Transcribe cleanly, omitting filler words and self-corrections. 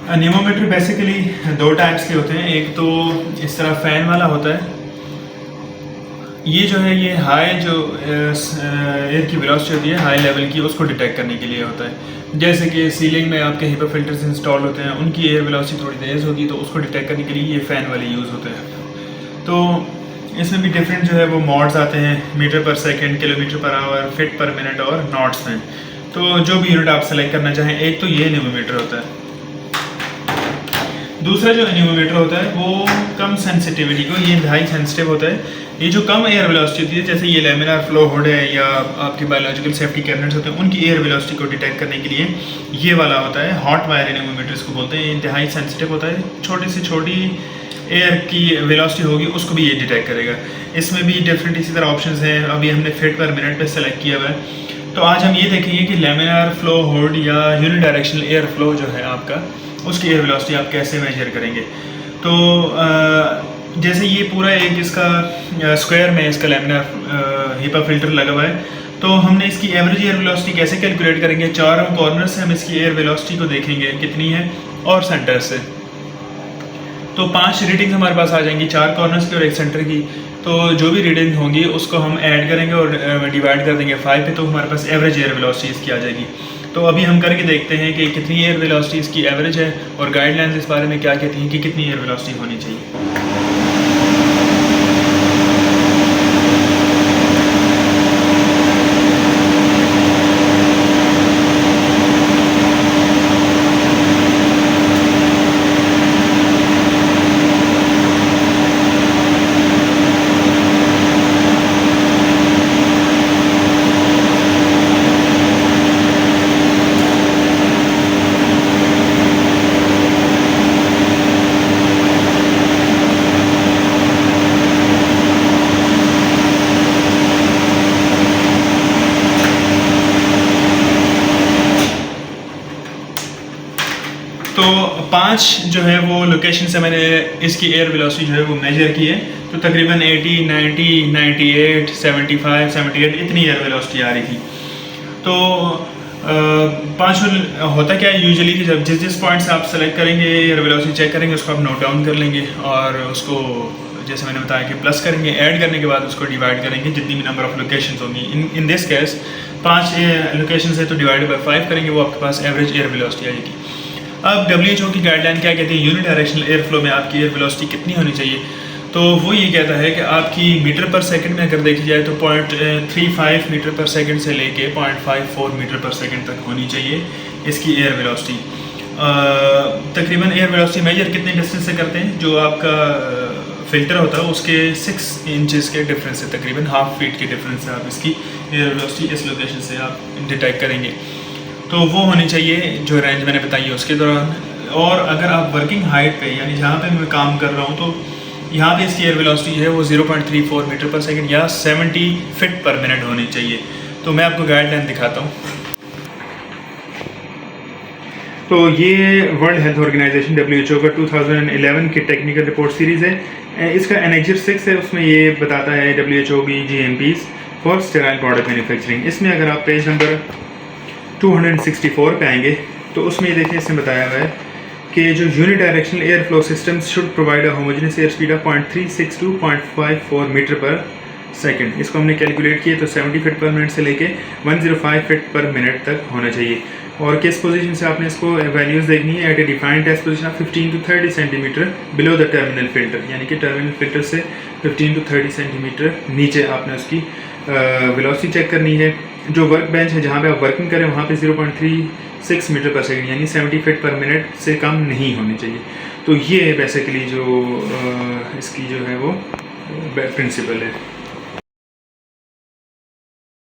Anemometer basically दो types के होते हैं। एक तो इस तरह फ़ैन वाला होता है, ये जो है ये हाई जो एयर की वेलोसिटी होती है हाई लेवल की, उसको डिटेक्ट करने के लिए होता है। जैसे कि सीलिंग में आपके HEPA फिल्टर्स इंस्टॉल होते हैं, उनकी एयर वेलोसिटी थोड़ी तेज़ होगी तो उसको डिटेक्ट करने के लिए ये फ़ैन वाले यूज़ होते हैं। तो इसमें भी डिफरेंट जो है वो मॉड्स आते हैं, metre per second, kilometre per hour, fit पर मिनट और नॉट्स में। तो जो भी यूनिट आप सेलेक्ट करना चाहें, एक तो ये एनीमोमीटर होता है। दूसरा जो एनीमोमीटर होता है वो कम सेंसिटिविटी को, ये इंतहाई सेंसिटिव होता है। ये जो कम एयर वेलोसिटी होती है, जैसे ये लैमिनार फ्लो हुड है या आपके बायोलॉजिकल सेफ्टी कैबिनेट्स होते हैं, उनकी एयर वेलोसिटी को डिटेक्ट करने के लिए ये वाला होता है। हॉट वायर एनीमोमीटर इसको बोलते हैं। ये इंतहाई सेंसिटिव होता है, छोटी से छोटी एयर की वेलोसिटी होगी उसको भी ये डिटेक्ट करेगा। इसमें भी डिफरेंट इसी तरह ऑप्शंस हैं। अभी हमने फिट पर मिनट पे सेलेक्ट किया हुआ है। तो आज हम ये देखेंगे कि लैमिनार फ्लो हुड या यूनि डायरेक्शनल एयर फ्लो जो है आपका, उसकी एयर वेलोसिटी आप कैसे मेजर करेंगे। तो जैसे ये पूरा एक इसका स्क्वायर में इसका लैमिनार HEPA फिल्टर लगा हुआ है, तो हमने इसकी एवरेज एयर वेलोसिटी कैसे कैलकुलेट करेंगे। चारों कॉर्नर से हम इसकी एयर वेलोसिटी को देखेंगे कितनी है, और सेंटर से। तो 5 रीडिंग्स हमारे पास आ जाएंगी, 4 कॉर्नर्स की और 1 सेंटर की। तो जो भी रीडिंग होंगी उसको हम ऐड करेंगे और डिवाइड कर देंगे 5 पे, तो हमारे पास एवरेज एयर वेलोसिटी इसकी आ जाएगी। तो अभी हम करके देखते हैं कि कितनी एयर वेलोसिटी इसकी एवरेज है और गाइडलाइंस इस बारे में क्या कहती हैं कि कितनी एयर वेलोसिटी होनी चाहिए। तो 5 जो है वो लोकेशन से मैंने इसकी एयर वेलोसिटी जो है वो मेजर की है। तो तकरीबन 80, 90, 98, 75, 78 इतनी एयर वेलोसिटी आ रही थी। तो 5 होता क्या है यूजुअली कि जब जिस जिस पॉइंट से आप सेलेक्ट करेंगे एयर वेलोसिटी चेक करेंगे, उसको आप नोट डाउन कर लेंगे और उसको जैसे मैंने बताया कि प्लस करेंगे, ऐड करने के बाद उसको डिवाइड करेंगे जितनी भी नंबर ऑफ लोकेशंस होंगी। इन दिस केस 5 लोकेशन है तो डिवाइड बाय 5 करेंगे, वो आपके पास एवरेज एयर वेलोसिटी आएगी। अब WHO की गाइडलाइन क्या कहती है, यूनि डायरेक्शनल एयर फ्लो में आपकी एयर वेलोसिटी कितनी होनी चाहिए। तो वो ये कहता है कि आपकी मीटर पर सेकंड में अगर देखी जाए तो 0.35 मीटर पर सेकंड से लेके 0.54 मीटर पर सेकंड तक होनी चाहिए इसकी एयर वेलोसिटी। तकरीबन एयर वेलोसिटी मेजर कितने डिस्टेंस से करते हैं, जो आपका फ़िल्टर होता है उसके 6 इंचज़ के डिफरेंस से, तकरीबन ½ फीट के डिफरेंस से आप इसकी एयर वेलोसिटी इस लोकेशन से आप डिटेक्ट करेंगे। तो वो होनी चाहिए जो रेंज मैंने बताई है उसके दौरान। और अगर आप वर्किंग हाइट पे यानी जहाँ पे मैं काम कर रहा हूँ, तो यहाँ पे इसकी एयर वेलोसिटी है वो 0.34 मीटर पर सेकंड या 70 फिट पर मिनट होनी चाहिए। तो मैं आपको गाइडलाइन दिखाता हूँ। तो ये वर्ल्ड हेल्थ ऑर्गेनाइजेशन WHO का 2011 की टेक्निकल रिपोर्ट सीरीज़ है। इसका एनेक्जर 6 है, उसमें ये बताता है WHO की GMPs for sterile product manufacturing. इसमें अगर आप पेज नंबर 264 पे आएंगे तो उसमें ये देखिए इसमें बताया हुआ है कि जो unidirectional air flow systems should provide a homogeneous air speed of 0.36 to 0.54 metre per second. इसको हमने कैलकुलेट किए तो 70 फीट पर मिनट से लेके 105 फीट पर मिनट तक होना चाहिए। और किस पोजीशन से आपने इसको वैल्यूज़ देखनी है, at a defined test position of 15 to 30 centimetre below the terminal filter, यानी कि टर्मिनल फिल्टर से 15 to 30 सेंटीमीटर नीचे आपने उसकी वेलोसिटी चेक करनी है। जो वर्क बेंच है जहाँ पे आप वर्किंग करें वहाँ पे 0.36 मीटर पर सेकंड यानी 70 फीट पर मिनट से कम नहीं होनी चाहिए। तो ये बेसिकली जो इसकी जो है वो प्रिंसिपल है।